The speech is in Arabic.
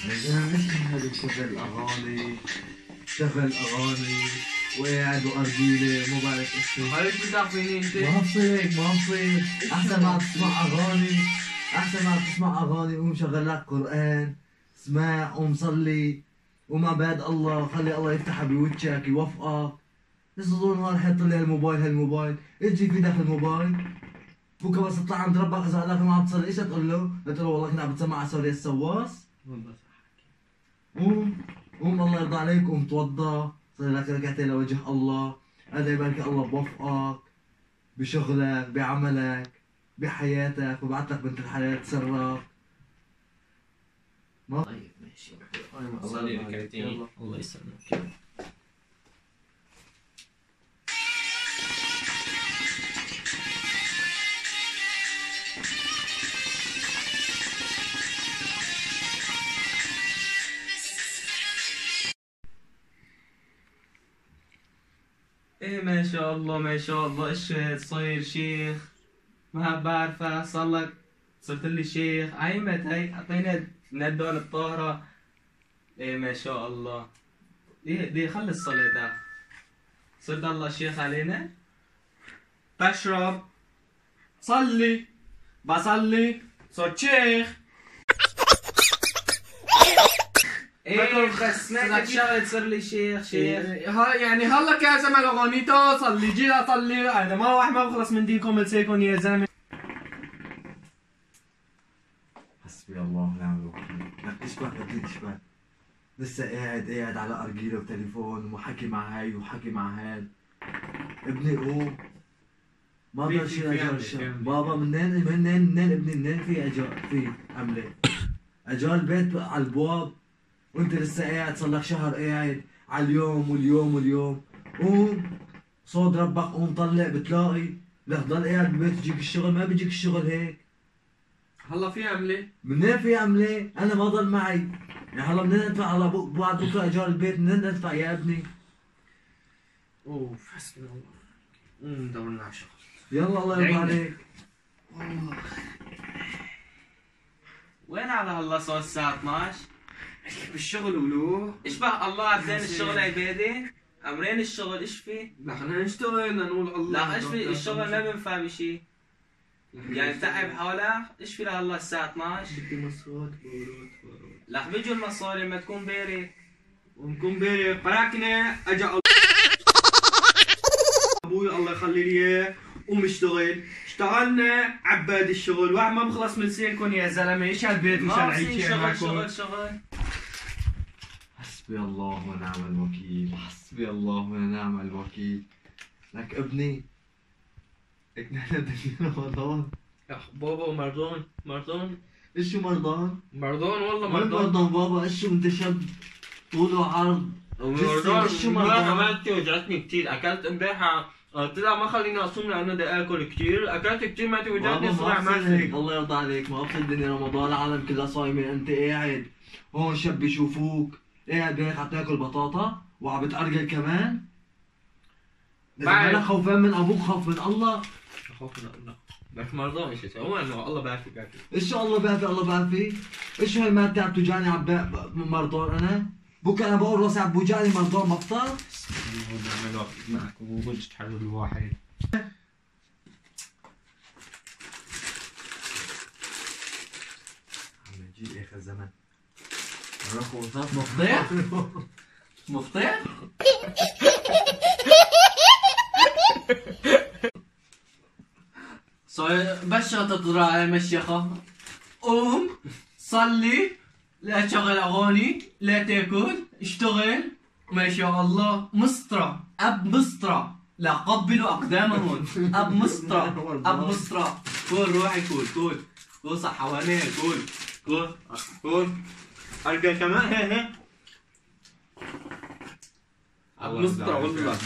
هذا شغل اغاني شغل اغاني وقاعد وارجيله مو بعرف ايش. هاي شو بتعرفيني انت؟ ما بصير ما بصير. احسن ما تسمع اغاني احسن ما تسمع اغاني قوم شغل لك قران اسمع قوم صلي وما بعد الله خلي الله يفتح بوجهك يوفقك. لسه طول النهار حط لي هالموبايل اجي في داخل الموبايل بكره بس تطلع عند ربك اذا قال لك ما عم تصلي ايش تقول له؟ قلت له والله كنا عم بتسمع على سوريا السواس. والله صح. قوم الله يرضى عليك قوم توضى صلي لك ركعتين لوجه الله. هذا يبارك الله بوفقك بشغلك بعملك بحياتك وبعت لك بنت الحلال تسرك. طيب ماشي صلي ركعتين الله يسلمك. ايه ما شاء الله ما شاء الله. ايش صاير شيخ؟ ما بعرفه صار لك صرت لي شيخ. عيمت هي اعطينا ندون الطاهرة. ايه ما شاء الله. ايه دي خلص صلاتك صرت الله شيخ علينا. بشرب صلي بصلي صرت شيخ. ايه سمعت شغله تصير لي شيخ يعني هلا يا زلمه اغانيته صلي جي صلي. هذا ما واحد ما بخلص من دينكم لسيكم يا زلمه. حسبي الله ونعم الوكيل. لك اشبه بدي اشبه لسه قاعد على ارجيله وتليفون وحكي مع هاي وحكي مع هاد. ابني قوم ما بقدر شيء اجار بابا منين ابني منين في اجار في عمله اجار البيت على البواب وانت لسه قاعد صار لك شهر قاعد على اليوم. قوم صوت ربك قوم طلع بتلاقي. لك ضل قاعد بالبيت بيجيك الشغل ما بيجيك الشغل هيك. هلا في عمله منين في عمله؟ انا ما ضل معي يعني هلا منين ادفع على بعد بكره ايجار البيت منين ادفع يا ابني؟ اوف حسبي الله. ندور لنا على شغل. يلا الله يرضى عليك. وين على هلا صار الساعة 12؟ بالشغل ولو ايش بقى الله عبدين الشغل عبادة؟ امرين الشغل ايش في؟ لا خلينا نشتغل نقول الله. لا ايش في الشغل ما بينفع بشي. يعني تعب حالك ايش في لهلا الساعة 12؟ بدي مصروف لك بيجوا المصاري لما تكون بارد. ونكون بارد فراكنة اجا ابوي الله يخلي لي اياه قوم اشتغل. اشتغلنا عباد الشغل واحد ما بخلص من سيركم يا زلمه. ايش هالبيت مش هالعيش شغل حسبي الله ونعم الوكيل. حسبي الله ونعم الوكيل. لك ابني احنا داخلين رمضان. يا بابا مرضان ايش شو مرضان والله وين مرضان بابا؟ ايش شو انت شاب طول وعرض ايش شو مرضان؟ عملت وجعتني كثير. اكلت امبارح قلت لها ما خليني اصوم لانه بدي اكل كثير. اكلت كثير ما وجعتني صراحه ما هيك. الله يرضى عليك ما بصير الدنيا رمضان العالم كلها صايمه انت قاعد هون شاب بيشوفوك قاعد هيك عم تاكل بطاطا وعم بتأرجل كمان. بعد اذا خوفان من ابوك خوف من الله. خوف من الله بس مرضان ايش هو انه الله بيعافيك. ايش الله بيعافي الله بيعافي؟ ايش هاي المادة عم توجعني عم مرضان انا؟ بكره انا بقول راسي عم بوجعني مرضان بفطر؟ نعمل وقت معك وقلت تحرر الواحد. عم نجي اخر زمن. نروح وصلت مفطر؟ بشرة تطلع يا مشيخة. قوم صلي لا تشغل اغاني لا تاكل اشتغل. ما شاء الله مسطرة اب مسطرة لا قبلوا اقدامهم. اب مسطرة كل روحي كل صح حواليه كل ارجع كمان هي اب مسطرة والله.